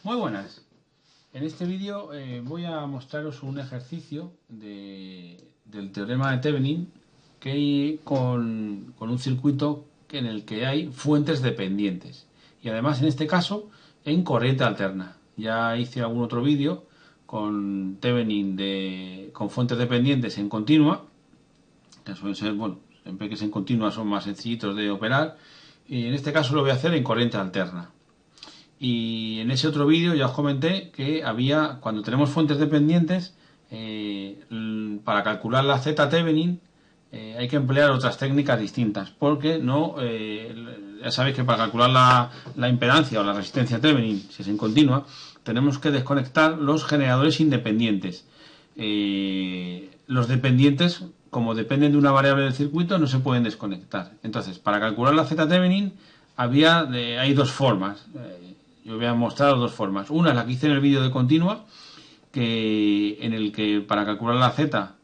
Muy buenas. En este vídeo voy a mostraros un ejercicio del teorema de Thevenin que hay con un circuito en el que hay fuentes dependientes y además en este caso en corriente alterna. Ya hice algún otro vídeo con Thevenin con fuentes dependientes en continua, que suelen ser, bueno, siempre que es en continua son más sencillitos de operar, y en este caso lo voy a hacer en corriente alterna. Y en ese otro vídeo ya os comenté que cuando tenemos fuentes dependientes, para calcular la Z Thevenin hay que emplear otras técnicas distintas, porque ya sabéis que para calcular la impedancia o la resistencia Thevenin, si es en continua, tenemos que desconectar los generadores independientes. Los dependientes, como dependen de una variable del circuito, no se pueden desconectar. Entonces, para calcular la Z Thevenin hay dos formas. Yo voy a mostrar dos formas. Una es la que hice en el vídeo de continua, en el que para calcular la Z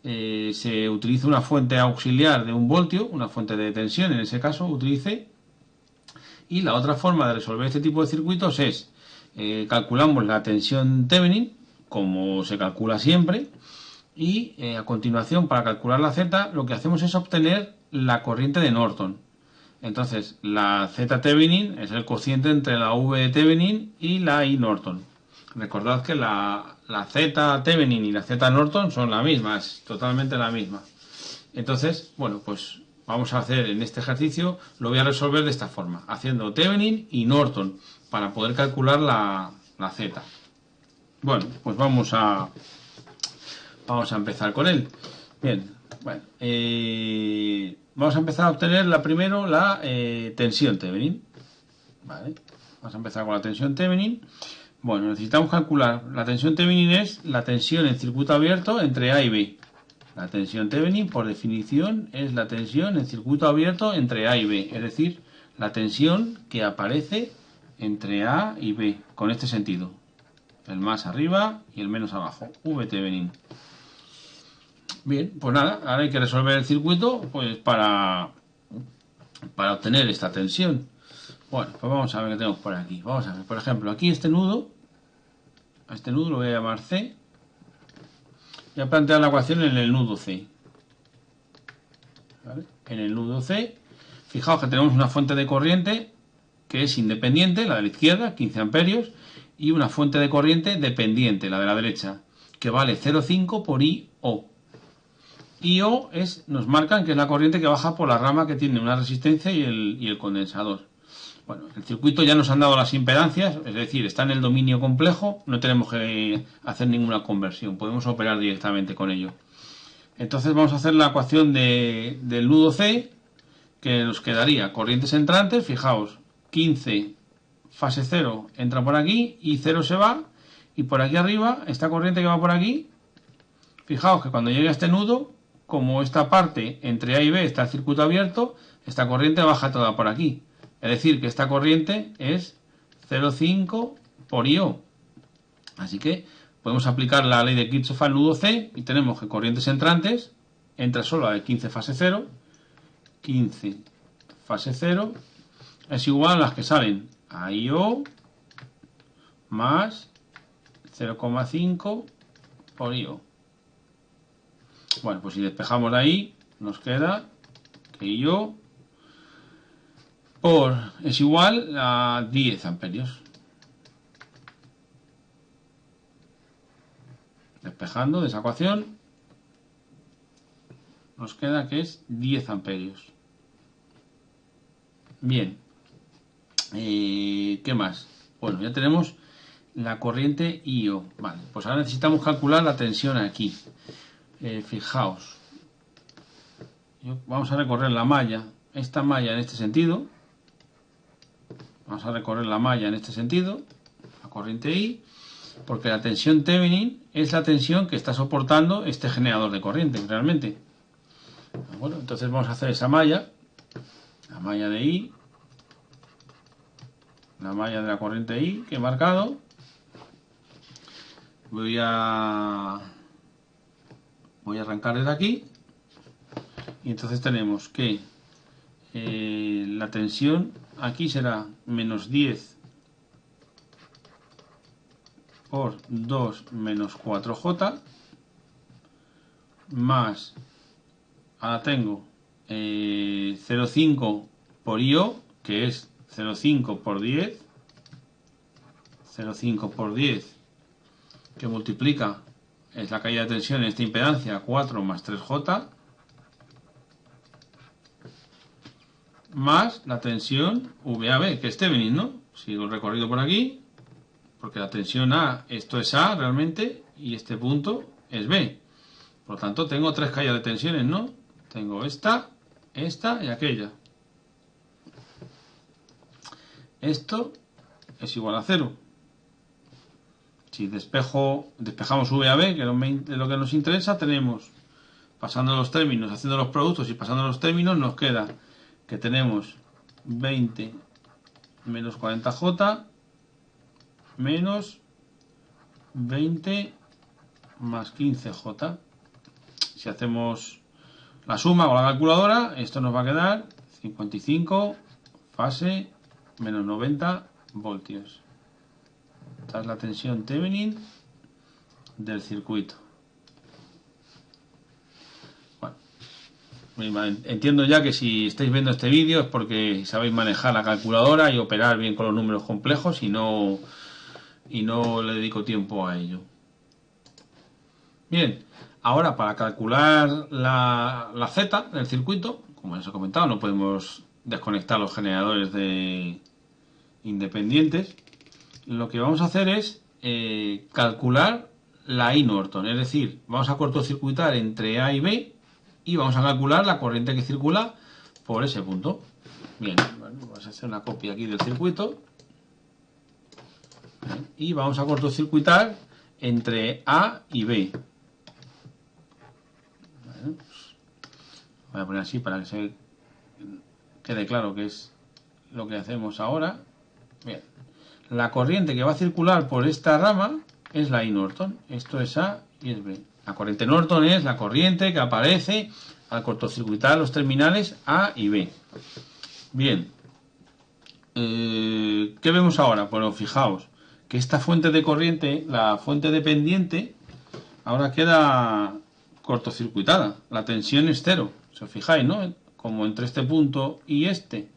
se utiliza una fuente auxiliar de 1 voltio, una fuente de tensión, en ese caso utilicé. Y la otra forma de resolver este tipo de circuitos es calculamos la tensión Thevenin, como se calcula siempre, y a continuación, para calcular la Z, lo que hacemos es obtener la corriente de Norton. Entonces, la Z Thevenin es el cociente entre la V Thevenin y la I Norton. Recordad que la Z Thevenin y la Z Norton son la misma, es totalmente la misma. Entonces, bueno, pues vamos a hacer en este ejercicio, lo voy a resolver de esta forma, haciendo Thevenin y Norton, para poder calcular la Z. Bueno, pues vamos a empezar con él. Bien, bueno, vamos a empezar a obtener primero la tensión Thevenin. Vale, vamos a empezar con la tensión Thevenin. Bueno, necesitamos calcular, la tensión Thevenin es la tensión en circuito abierto entre A y B. La tensión Thevenin, por definición, es la tensión en circuito abierto entre A y B, es decir, la tensión que aparece entre A y B, con este sentido. El más arriba y el menos abajo, V Thevenin. Bien, pues nada, ahora hay que resolver el circuito pues para obtener esta tensión. Bueno, pues vamos a ver qué tenemos por aquí. Vamos a ver, por ejemplo, aquí a este nudo lo voy a llamar C. Voy a plantear la ecuación en el nudo C. ¿Vale? En el nudo C, fijaos que tenemos una fuente de corriente que es independiente, la de la izquierda, 15 amperios, y una fuente de corriente dependiente, la de la derecha, que vale 0,5 por IO. IO nos marcan que es la corriente que baja por la rama que tiene una resistencia y el condensador. Bueno, el circuito ya nos han dado las impedancias, es decir, está en el dominio complejo, no tenemos que hacer ninguna conversión, podemos operar directamente con ello. Entonces vamos a hacer la ecuación del nudo C, que nos quedaría corrientes entrantes, fijaos, 15 fase 0 entra por aquí y 0 se va, y por aquí arriba, esta corriente que va por aquí, fijaos que cuando llegue a este nudo, como esta parte entre A y B está el circuito abierto, esta corriente baja toda por aquí. Es decir, que esta corriente es 0,5 por IO. Así que podemos aplicar la ley de Kirchhoff al nudo C y tenemos que corrientes entrantes entra solo a de 15 fase 0. 15 fase 0 es igual a las que salen a IO más 0,5 por IO. Bueno, pues si despejamos de ahí, nos queda que IO es igual a 10 amperios. Despejando de esa ecuación, nos queda que es 10 amperios. Bien. ¿Qué más? Bueno, ya tenemos la corriente IO. Vale, pues ahora necesitamos calcular la tensión aquí. Fijaos. Vamos a recorrer la malla. Esta malla en este sentido. Vamos a recorrer la malla en este sentido. La corriente I. Porque la tensión Thevenin es la tensión que está soportando este generador de corriente, realmente. Bueno, entonces vamos a hacer esa malla. La malla de I. La malla de la corriente I que he marcado. Voy a arrancar desde aquí. Y entonces tenemos que la tensión aquí será menos 10 por 2 menos 4J más, ahora tengo 0,5 por IO, que es 0,5 por 10, 0,5 por 10, que multiplica, es la caída de tensión en esta impedancia, 4 más 3J, más la tensión VAB, que es Thevenin, ¿no? Sigo el recorrido por aquí, porque la tensión A, esto es A realmente, y este punto es B. Por lo tanto, tengo tres caídas de tensiones, ¿no? Tengo esta y aquella. Esto es igual a 0. Si despejamos VAB, que es lo que nos interesa, tenemos, pasando los términos, haciendo los productos y pasando los términos, nos queda que tenemos 20 menos 40J menos 20 más 15J. Si hacemos la suma con la calculadora, esto nos va a quedar 55 fase menos 90 voltios. Esta es la tensión Thevenin del circuito. Bueno, entiendo ya que si estáis viendo este vídeo es porque sabéis manejar la calculadora y operar bien con los números complejos y no le dedico tiempo a ello. Bien, ahora para calcular la Z del circuito, como ya os he comentado, no podemos desconectar los generadores independientes. Lo que vamos a hacer es calcular la I Norton, es decir, vamos a cortocircuitar entre A y B y vamos a calcular la corriente que circula por ese punto. Bien, bueno, vamos a hacer una copia aquí del circuito y vamos a cortocircuitar entre A y B. Bueno, pues voy a poner así para que se quede claro qué es lo que hacemos ahora. Bien, la corriente que va a circular por esta rama es la I Norton. Esto es A y es B. La corriente Norton es la corriente que aparece al cortocircuitar los terminales A y B. Bien, ¿qué vemos ahora? Bueno, fijaos que esta fuente de corriente, la fuente dependiente, ahora queda cortocircuitada. La tensión es 0. Si os fijáis, ¿no? Como entre este punto y este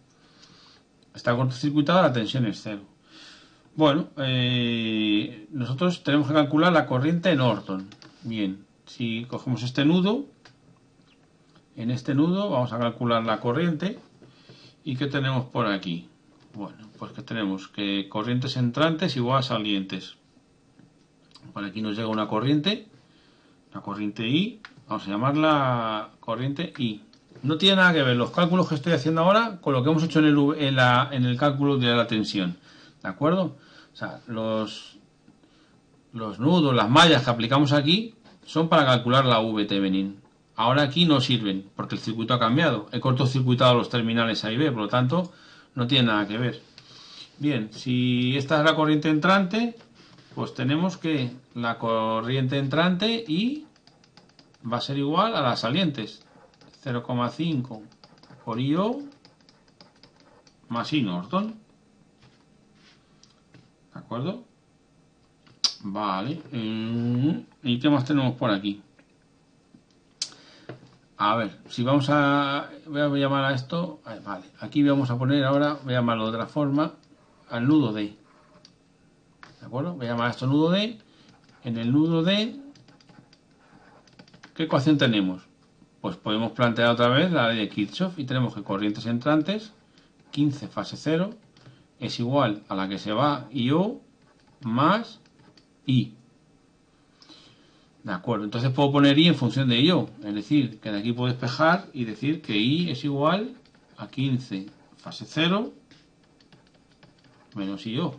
está cortocircuitada, la tensión es 0. Bueno, nosotros tenemos que calcular la corriente Norton. Bien, si cogemos este nudo, en este nudo vamos a calcular la corriente. ¿Y qué tenemos por aquí? Bueno, pues que tenemos que corrientes entrantes igual a salientes. Por aquí nos llega una corriente I, vamos a llamarla corriente I. No tiene nada que ver los cálculos que estoy haciendo ahora con lo que hemos hecho en el cálculo de la tensión. ¿De acuerdo? O sea, los nudos, las mallas que aplicamos aquí son para calcular la V Thevenin. Ahora aquí no sirven porque el circuito ha cambiado. He cortocircuitado los terminales A y B, por lo tanto no tiene nada que ver. Bien, si esta es la corriente entrante, pues tenemos que la corriente entrante I va a ser igual a las salientes. 0,5 por IO más I Norton. ¿De acuerdo? Vale. ¿Y qué más tenemos por aquí? A ver, si voy a llamar a esto, vale, aquí vamos a poner ahora, voy a llamarlo de otra forma, al nudo D. ¿De acuerdo? Voy a llamar a esto nudo D. En el nudo D, ¿qué ecuación tenemos? Pues podemos plantear otra vez la ley de Kirchhoff y tenemos que corrientes entrantes, 15 fase 0, es igual a la que se va IO más I. De acuerdo, entonces puedo poner I en función de IO, es decir, que de aquí puedo despejar y decir que I es igual a 15 fase 0 menos IO.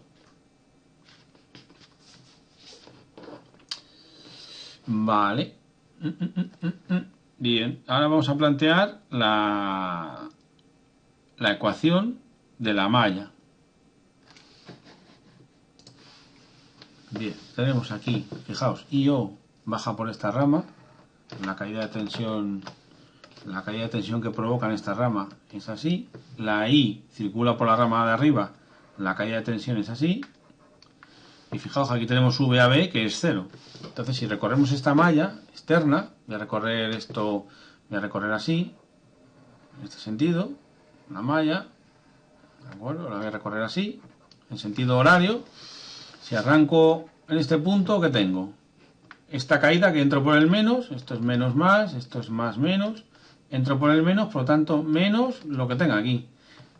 Vale. Bien, ahora vamos a plantear la ecuación de la malla. Bien, tenemos aquí, fijaos, IO baja por esta rama, la caída de tensión que provoca en esta rama es así, la I circula por la rama de arriba, la caída de tensión es así, Y fijaos, aquí tenemos VAB que es 0. Entonces, si recorremos esta malla externa, voy a recorrer esto, voy a recorrer así, en este sentido, una malla, ¿de acuerdo? La voy a recorrer así, en sentido horario. Si arranco en este punto, ¿qué tengo? Esta caída que entro por el menos, esto es menos más, esto es más menos, entro por el menos, por lo tanto, menos lo que tenga aquí,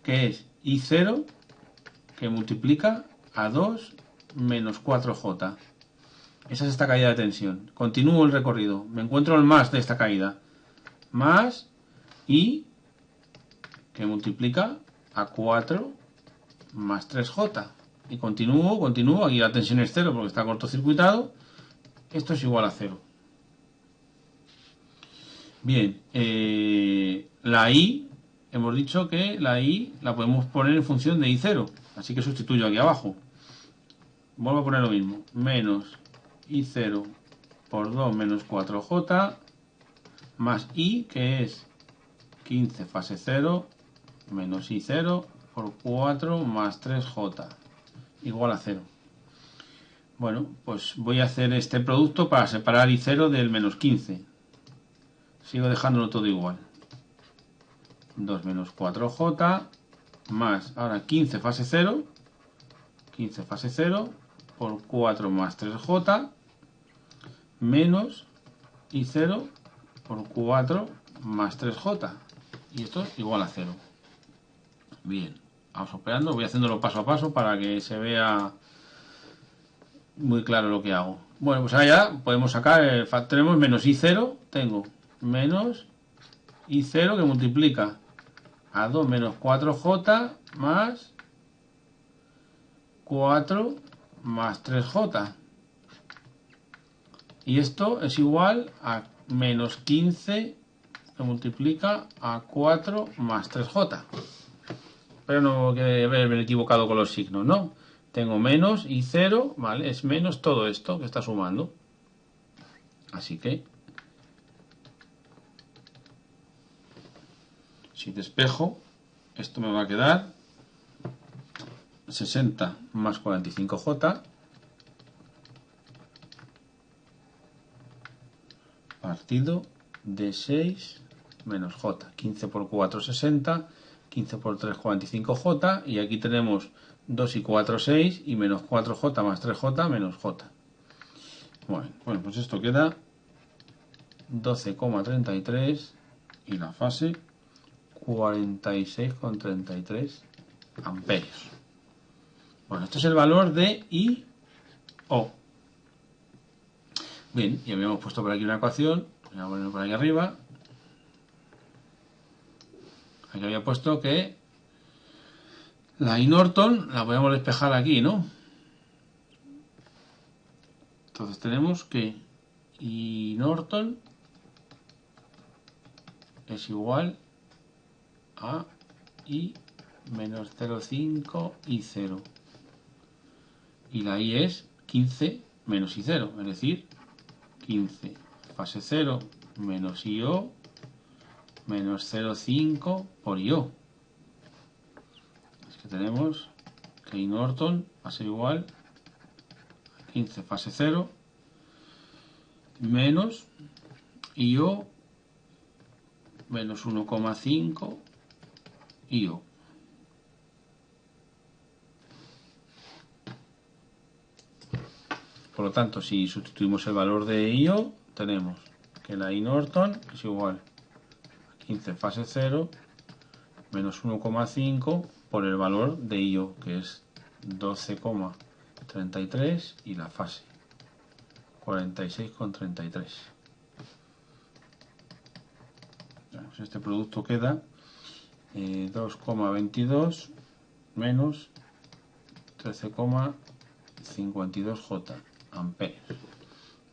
que es I0, que multiplica a 2 menos 4J. Esa es esta caída de tensión. Continúo el recorrido. Me encuentro el más de esta caída. Más I, que multiplica a 4 más 3J. Y continúo. Aquí la tensión es 0 porque está cortocircuitado. Esto es igual a 0. Bien. La I, hemos dicho que la I la podemos poner en función de I0. Así que sustituyo aquí abajo. Vuelvo a poner lo mismo. Menos I0 por 2 menos 4J más I, que es 15 fase 0 menos I0 por 4 más 3J igual a 0. Bueno, pues voy a hacer este producto para separar I0 del menos 15. Sigo dejándolo todo igual. 2 menos 4J más, ahora 15 fase 0, 15 fase 0 por 4 más 3J menos I0 por 4 más 3J. Y esto es igual a 0. Bien, vamos operando. Voy haciéndolo paso a paso para que se vea muy claro lo que hago. Bueno, pues ahora ya podemos sacar, tenemos menos I0, tengo menos I0 que multiplica a 2 menos 4J más 4 más 3J. Y esto es igual a menos 15 que multiplica a 4 más 3J. Pero no que haberme equivocado con los signos, ¿no? Tengo menos y 0, ¿vale? Es menos todo esto que está sumando. Así que, si despejo, esto me va a quedar 60 más 45J partido de 6 menos J. 15 por 4, 60. 15 por 3, 45J. Y aquí tenemos 2 y 4, 6. Y menos 4J más 3J menos J. Bueno, pues esto queda 12,33. Y la fase 46,33 amperios. Bueno, este es el valor de I-O. Bien, y habíamos puesto por aquí una ecuación. Voy a ponerlo por ahí arriba. Aquí había puesto que la I Norton la podemos despejar aquí, ¿no? Entonces tenemos que I Norton es igual a I menos 0,5 I0. Y la I es 15 menos I0, es decir, 15 fase 0 menos IO menos 0,5 por IO. Es que tenemos que I Norton va a ser igual a 15 fase 0 menos IO menos 1,5 IO. Por lo tanto, si sustituimos el valor de IO, tenemos que la I Norton es igual a 15 fase 0 menos 1,5 por el valor de IO, que es 12,33 y la fase 46,33. Pues este producto queda 2,22 menos 13,52J amperios.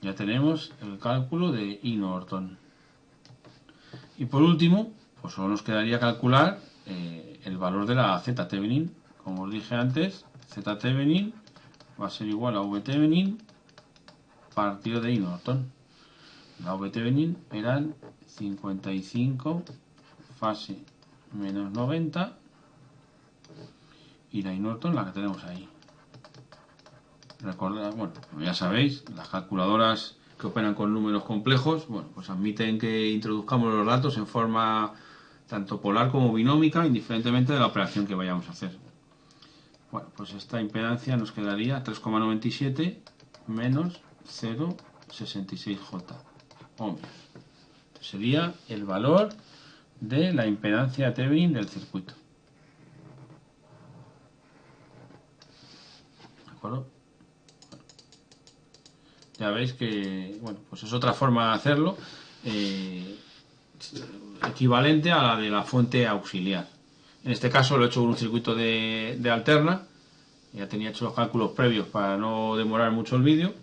Ya tenemos el cálculo de I Norton. Y por último, pues solo nos quedaría calcular el valor de la Z Thevenin. Como os dije antes, Z Thevenin va a ser igual a V Thevenin partido de I Norton. La V Thevenin eran 55 fase menos 90 y la I Norton la que tenemos ahí. Recordad, bueno, como ya sabéis, las calculadoras que operan con números complejos, bueno, pues admiten que introduzcamos los datos en forma tanto polar como binómica, indiferentemente de la operación que vayamos a hacer. Bueno, pues esta impedancia nos quedaría 3,97 menos 0,66J ohmios. Sería el valor de la impedancia Thevenin del circuito. ¿De acuerdo? Ya veis que, bueno, pues es otra forma de hacerlo, equivalente a la de la fuente auxiliar. En este caso lo he hecho con un circuito de alterna. Ya tenía hecho los cálculos previos para no demorar mucho el vídeo.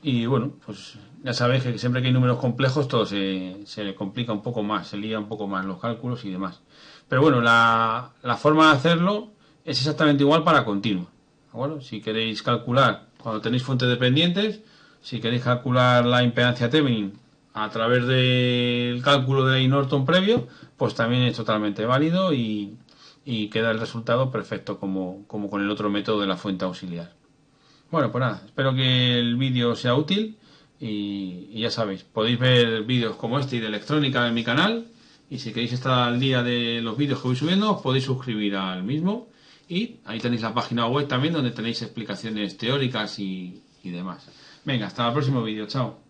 Y bueno, pues ya sabéis que siempre que hay números complejos todo se le complica un poco más, se lía un poco más los cálculos y demás. Pero bueno, la forma de hacerlo es exactamente igual para continuo. ¿De acuerdo? Si queréis calcular cuando tenéis fuentes dependientes, si queréis calcular la impedancia Thevenin a través del cálculo de Norton previo, pues también es totalmente válido y queda el resultado perfecto como con el otro método de la fuente auxiliar. Bueno, pues nada, espero que el vídeo sea útil y ya sabéis, podéis ver vídeos como este y de electrónica en mi canal, y si queréis estar al día de los vídeos que voy subiendo, os podéis suscribir al mismo, y ahí tenéis la página web también donde tenéis explicaciones teóricas y demás. Venga, hasta el próximo vídeo, chao.